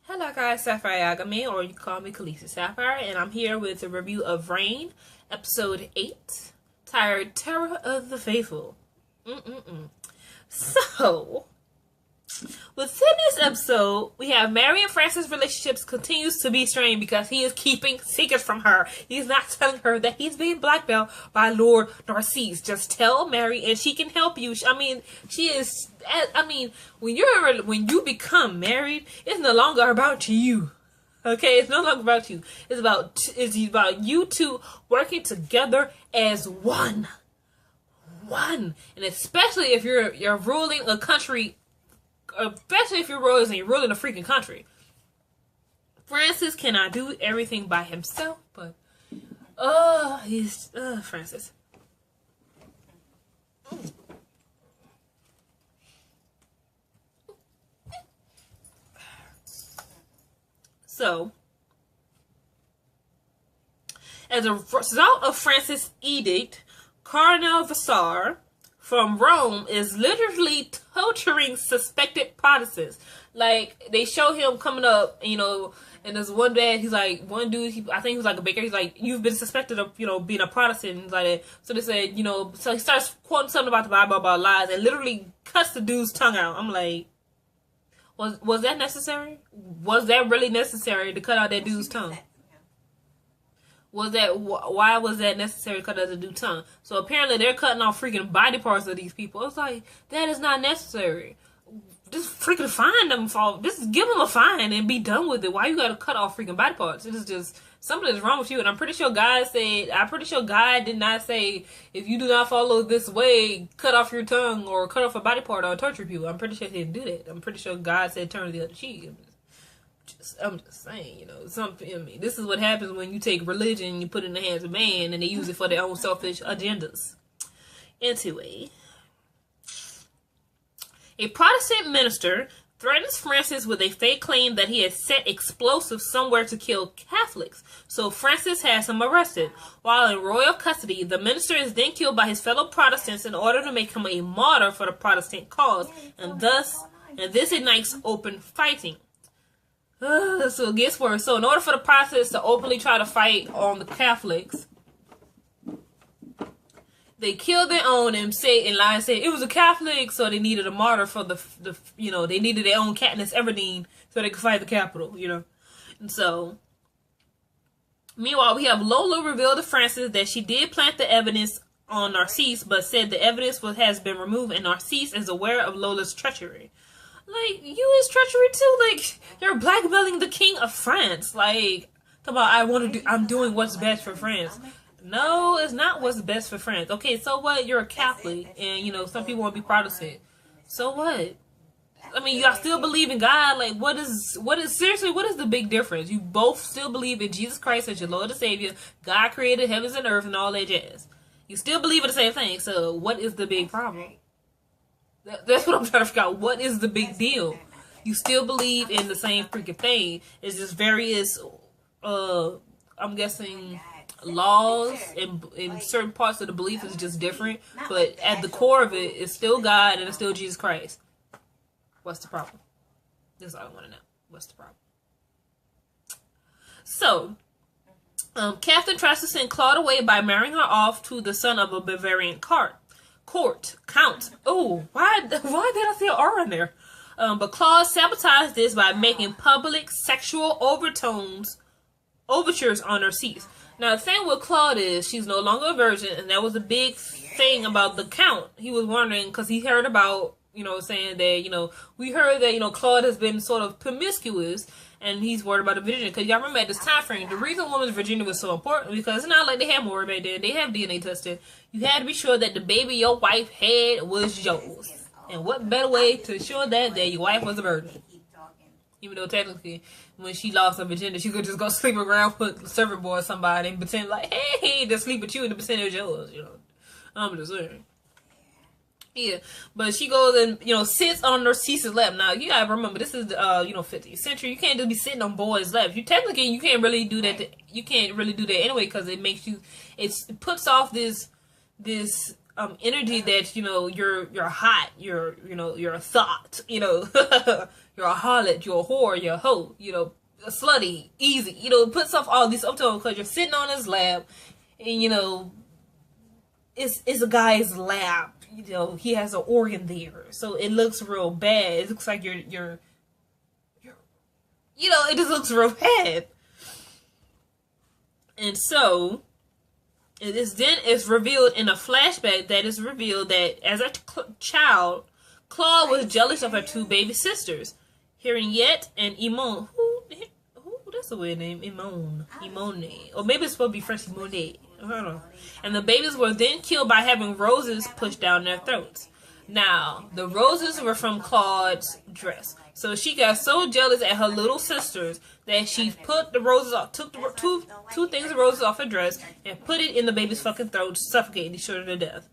Hello guys, Sapphire Yagami, or you can call me Khaleesi Sapphire, and I'm here with a review of Reign, Episode 8, titled Terror of the Faithful. So, within this episode, we have Mary and Francis' relationships continues to be strained because he is keeping secrets from her. He's not telling her that he's being blackmailed by Lord Narcisse. Just tell Mary and she can help you. When you become married, it's no longer about you. Okay, it's no longer about you. It's about you two working together as one. And especially if you're ruling a country, especially if you're ruling a freaking country. Francis cannot do everything by himself, but he's Francis. So, as a result of Francis' edict, Cardinal Vassar from Rome is literally torturing suspected Protestants. Like, they show him coming up, and there's one day, he's like, one dude, I think he was like a baker, he's like, you've been suspected of, being a Protestant, and like that. So they said, so he starts quoting something about the Bible about lies, and literally cuts the dude's tongue out. I'm like, was that necessary? Was that really necessary to cut out that dude's tongue? Why was that necessary to cut out the dude's tongue? So apparently they're cutting off freaking body parts of these people. It's like, that is not necessary. Just freaking fine them just give them a fine and be done with it. Why you gotta cut off freaking body parts? It is just, something is wrong with you. And I'm pretty sure God did not say, if you do not follow this way, cut off your tongue or cut off a body part or torture people. I'm pretty sure he didn't do that. I'm pretty sure God said turn the other cheek. I'm just saying, this is what happens when you take religion and you put it in the hands of man and they use it for their own selfish agendas. Anyway, a Protestant minister threatens Francis with a fake claim that he has set explosives somewhere to kill Catholics, so Francis has him arrested. While in royal custody, the minister is then killed by his fellow Protestants in order to make him a martyr for the Protestant cause, and this ignites open fighting. So it gets worse. So in order for the Protestants to openly try to fight on the Catholics, they killed their own and lie and say it was a Catholic, so they needed a martyr for they needed their own Katniss Everdeen so they could fight the Capitol, And so, meanwhile, we have Lola revealed to Francis that she did plant the evidence on Narcisse, but said the evidence has been removed and Narcisse is aware of Lola's treachery. Like, you is treachery too. Like, you're blackmailing the king of France. Like, talk about I'm doing what's best for France. No, it's not what's best for France. Okay, so what? You're a Catholic, and some people want to be Protestant. So what? I mean, y'all still believe in God. Like, what is the big difference? You both still believe in Jesus Christ as your Lord and Savior. God created heavens and earth and all that jazz. You still believe in the same thing. So what is the big problem? That's what I'm trying to figure out. What is the big deal? You still believe in the same freaking thing. It's just various, I'm guessing, laws in certain parts of the belief is just different. But at the core of it, it's still God and it's still Jesus Christ. What's the problem? That's all I want to know. What's the problem? So, Catherine tries to send Claude away by marrying her off to the son of a Bavarian count. Oh, why did I see an R in there? But Claude sabotaged this by making public sexual overtures on Narcisse. Now, the thing with Claude is she's no longer a virgin, and that was a big thing about the count. He was wondering, because he heard about, saying that, we heard that, Claude has been sort of promiscuous, and he's worried about the virginity. Because y'all remember at this time frame, the reason women's virginity was so important, because it's not like they had more back then. They have DNA testing. You had to be sure that the baby your wife had was yours. And what better way to ensure that your wife was a virgin? Even though technically, when she lost her virginity, she could just go sleep around with a servant boy or somebody and pretend like, hey, just sleep with you and the percentage is yours, I'm just saying. Yeah, but she goes and, sits on Narcisse's lap. Now, you gotta remember, this is, 50th century. You can't just be sitting on boys' laps. You can't really do that. You can't really do that anyway, because it makes you, it puts off this energy that, you know, you're hot, you're, you know, you're a thought, you know, you're a harlot, you're a whore, you're a hoe, you know, a slutty, easy, you know, puts off all these up to him because you're sitting on his lap, and, you know, it's a guy's lap, you know, he has an organ there, so it looks real bad. It looks like you're you know, it just looks real bad. And so it's revealed in a flashback that is revealed that as a child, Claude was jealous of her 2 baby sisters, Henriette and Imone. Who? That's a weird name. Imone, or maybe it's supposed to be French Imone. I don't know. And the babies were then killed by having roses pushed down their throats. Now, the roses were from Claude's dress. So she got so jealous at her little sisters that she put the roses off, took the two things of roses off her dress and put it in the baby's fucking throat, suffocating these children to death.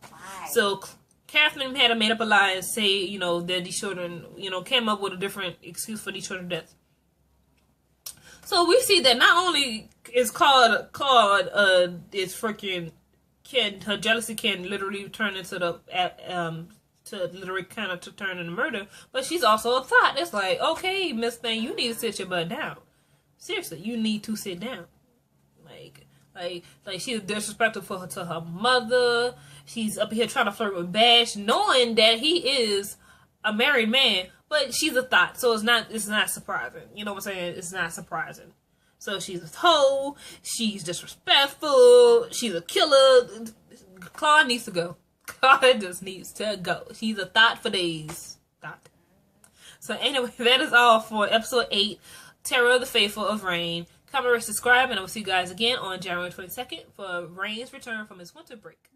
So Catherine had made up a lie and say, you know, that these children, you know, came up with a different excuse for these children's death. So we see that not only is Claude is freaking, her jealousy can literally turn into to turn into murder, but she's also a thought. It's like, okay, Miss Thing, you need to sit your butt down. Seriously, you need to sit down. Like she's disrespectful to her mother. She's up here trying to flirt with Bash, knowing that he is a married man, but she's a thought, so it's not surprising. You know what I'm saying? It's not surprising. So she's a hoe, she's disrespectful, she's a killer. Claude needs to go. Claude just needs to go. She's a thought for days. Thought. So anyway, that is all for episode 8, Terror of the Faithful of Reign. Comment, rate, subscribe, and I will see you guys again on January 22nd for Reign's return from his winter break.